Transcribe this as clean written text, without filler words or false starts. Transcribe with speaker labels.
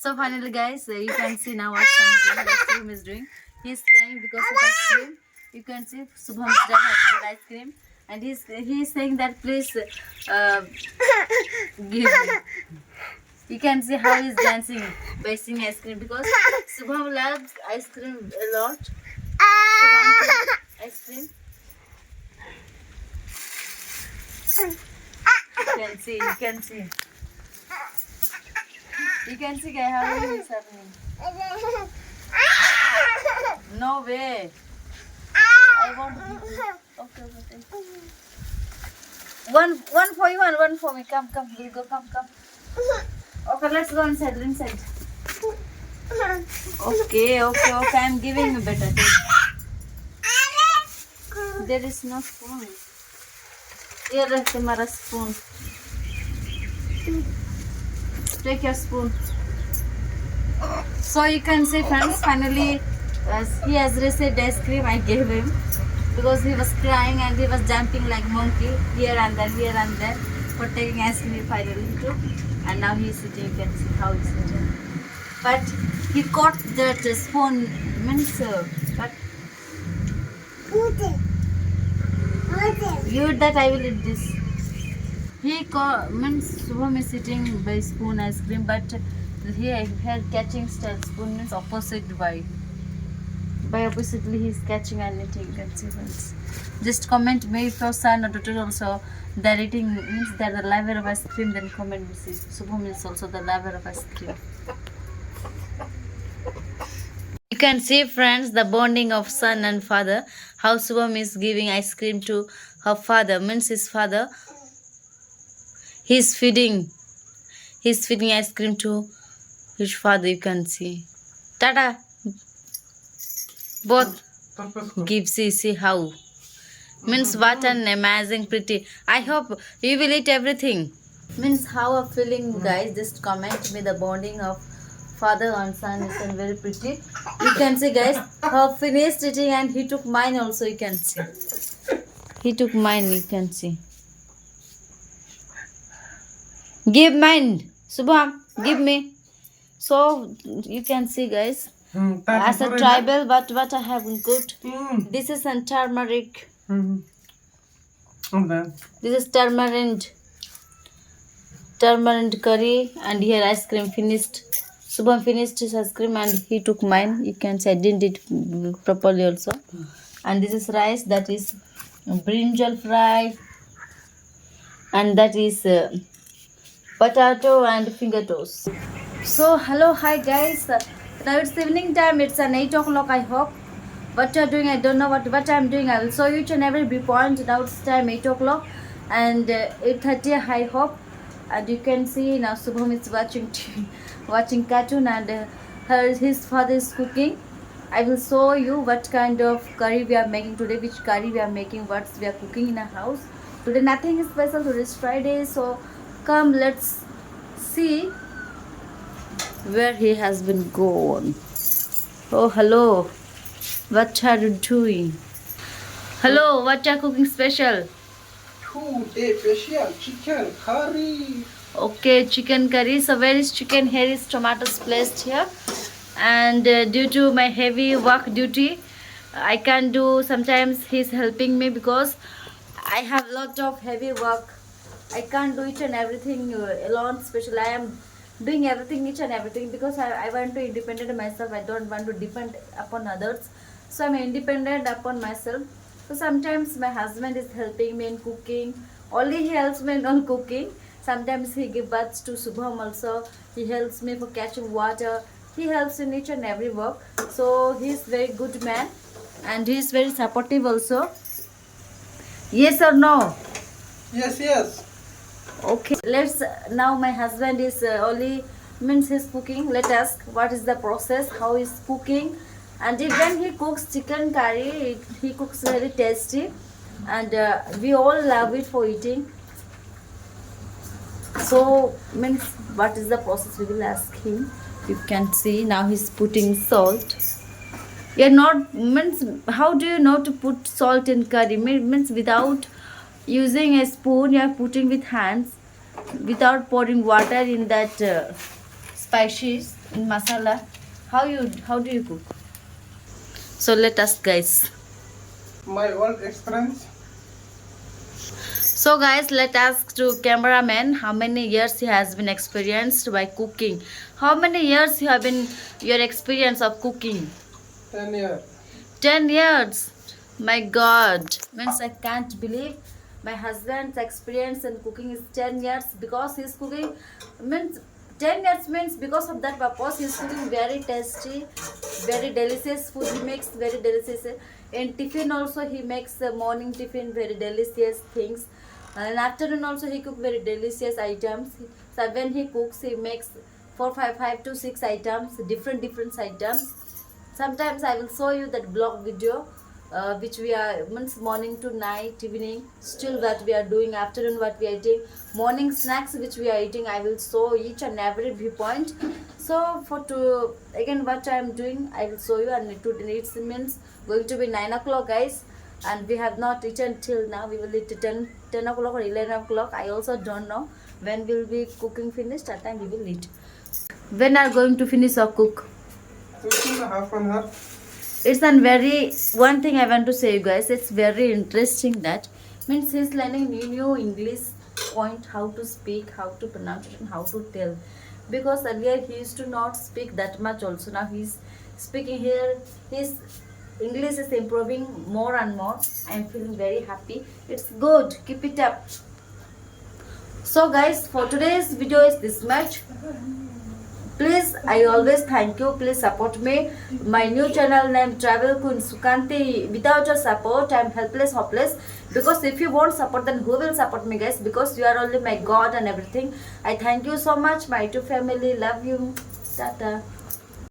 Speaker 1: So finally, guys, you can see now what Subham is doing. He's crying because of ice cream. You can see Subham's dad has got ice cream, and he's saying that please give me. You can see how he's dancing by eating ice cream because Subham loves ice cream a lot. Subham loves ice cream. You can see. You can see guys how it is happening. No way. I want to give you. Okay. One for you and one for me. Come, we'll go. Come. Okay, let's go inside. Okay. I'm giving you better. There is no spoon. Here is the spoon. Take your spoon. So you can see, friends, finally he has received ice cream. I gave him because he was crying and he was jumping like monkey here and there for taking ice cream finally too. And now he is sitting. You can see how he is sitting. But he caught that spoon but you eat that, I will eat this. Subham is sitting by spoon ice cream, but here catching style spoon means opposite by oppositely he is catching and eating. You can see, friends. Just comment me if your son or daughter also they're eating means they're the lover of ice cream, then comment me. See, Subham is also the lover of ice cream. You can see, friends, the bonding of son and father. How Subham is giving ice cream to her father, means his father. He's feeding ice cream to his father. You can see. Tata. Both give. See how. Means what an amazing pretty. I hope you will eat everything. Means how a feeling, guys. Just comment me the bonding of father and son is very pretty. You can see, guys. Her finished eating and he took mine also. You can see. He took mine. You can see. Give mine, Subham. Give me. So you can see, guys. As a tribal, what I have cooked. This is a turmeric. This is turmeric curry, and here ice cream finished. Subham finished his ice cream and he took mine. You can see I didn't eat properly also. And this is rice. That is brinjal fry, and that is potato and finger toast. So hi guys. Now it's evening time. It's an 8 o'clock. I hope. What you're doing, I don't know what I'm doing. I will show you each and every point. Now it's time 8 o'clock and 8:30. I hope. And you can see now Subham is watching cartoon and his father is cooking. I will show you what kind of curry we are making today. Which curry we are making. What we are cooking in a house today. Nothing is special. Today is Friday. So come, let's see where he has been gone. Oh, hello. What are you doing? Hello, what are you cooking special?
Speaker 2: Today special chicken curry.
Speaker 1: Okay, chicken curry. So where is chicken? Here is tomatoes placed here. And due to my heavy work duty, I can't do. Sometimes he's helping me because I have lot of heavy work. I can't do each and everything alone. Especially I am doing everything, each and everything, because I want to independent myself. I don't want to depend upon others. So I'm independent upon myself. So sometimes my husband is helping me in cooking. Only he helps me in cooking. Sometimes he gives birth to Subham also. He helps me for catching water. He helps in each and every work. So he is very good man. And he is very supportive also. Yes or no?
Speaker 2: Yes.
Speaker 1: Okay. Let's now my husband is only means he's cooking. Let us what is the process, how he's cooking. And when he cooks chicken curry, he cooks very tasty, and we all love it for eating. So means what is the process? We will ask him. You can see now he's putting salt. You're not means how do you know to put salt in curry? Means without using a spoon, you're putting with hands, without pouring water in that spices. in masala. How do you cook? So let us guys.
Speaker 2: My old experience.
Speaker 1: So guys, let us to cameraman how many years he has been experienced by cooking. How many years you have been your experience of cooking?
Speaker 2: 10 years.
Speaker 1: 10 years. My God. Means I can't believe my husband's experience in cooking is 10 years because he's cooking means 10 years means because of that purpose he's cooking very tasty, very delicious food he makes very delicious. In tiffin also he makes the morning tiffin very delicious things. And afternoon also he cook very delicious items. So when he cooks he makes 5 to 6 items, different items. Sometimes I will show you that blog video which we are means morning to night, evening, still what we are doing, afternoon what we are eating, morning snacks which we are eating. I will show each and every viewpoint. So for to again what I am doing, I will show you. And it means going to be 9 o'clock, guys, and we have not eaten till now. We will eat 10 o'clock or 11 o'clock. I also don't know when will be cooking finished. That time we will eat. When are going to finish or cook?
Speaker 2: 2.5 hours.
Speaker 1: It's a very one thing I want to say, you guys. It's very interesting that means he's learning new English point, how to speak, how to pronounce it, and how to tell. Because earlier he used to not speak that much. Also now he's speaking here. His English is improving more and more. I'm feeling very happy. It's good. Keep it up. So guys, for today's video is this much. Please, I always thank you. Please support me. My new channel named Travel Queen Sukanti. Without your support, I am helpless, hopeless. Because if you won't support, then who will support me, guys? Because you are only my God and everything. I thank you so much, my two family. Love you. Tata.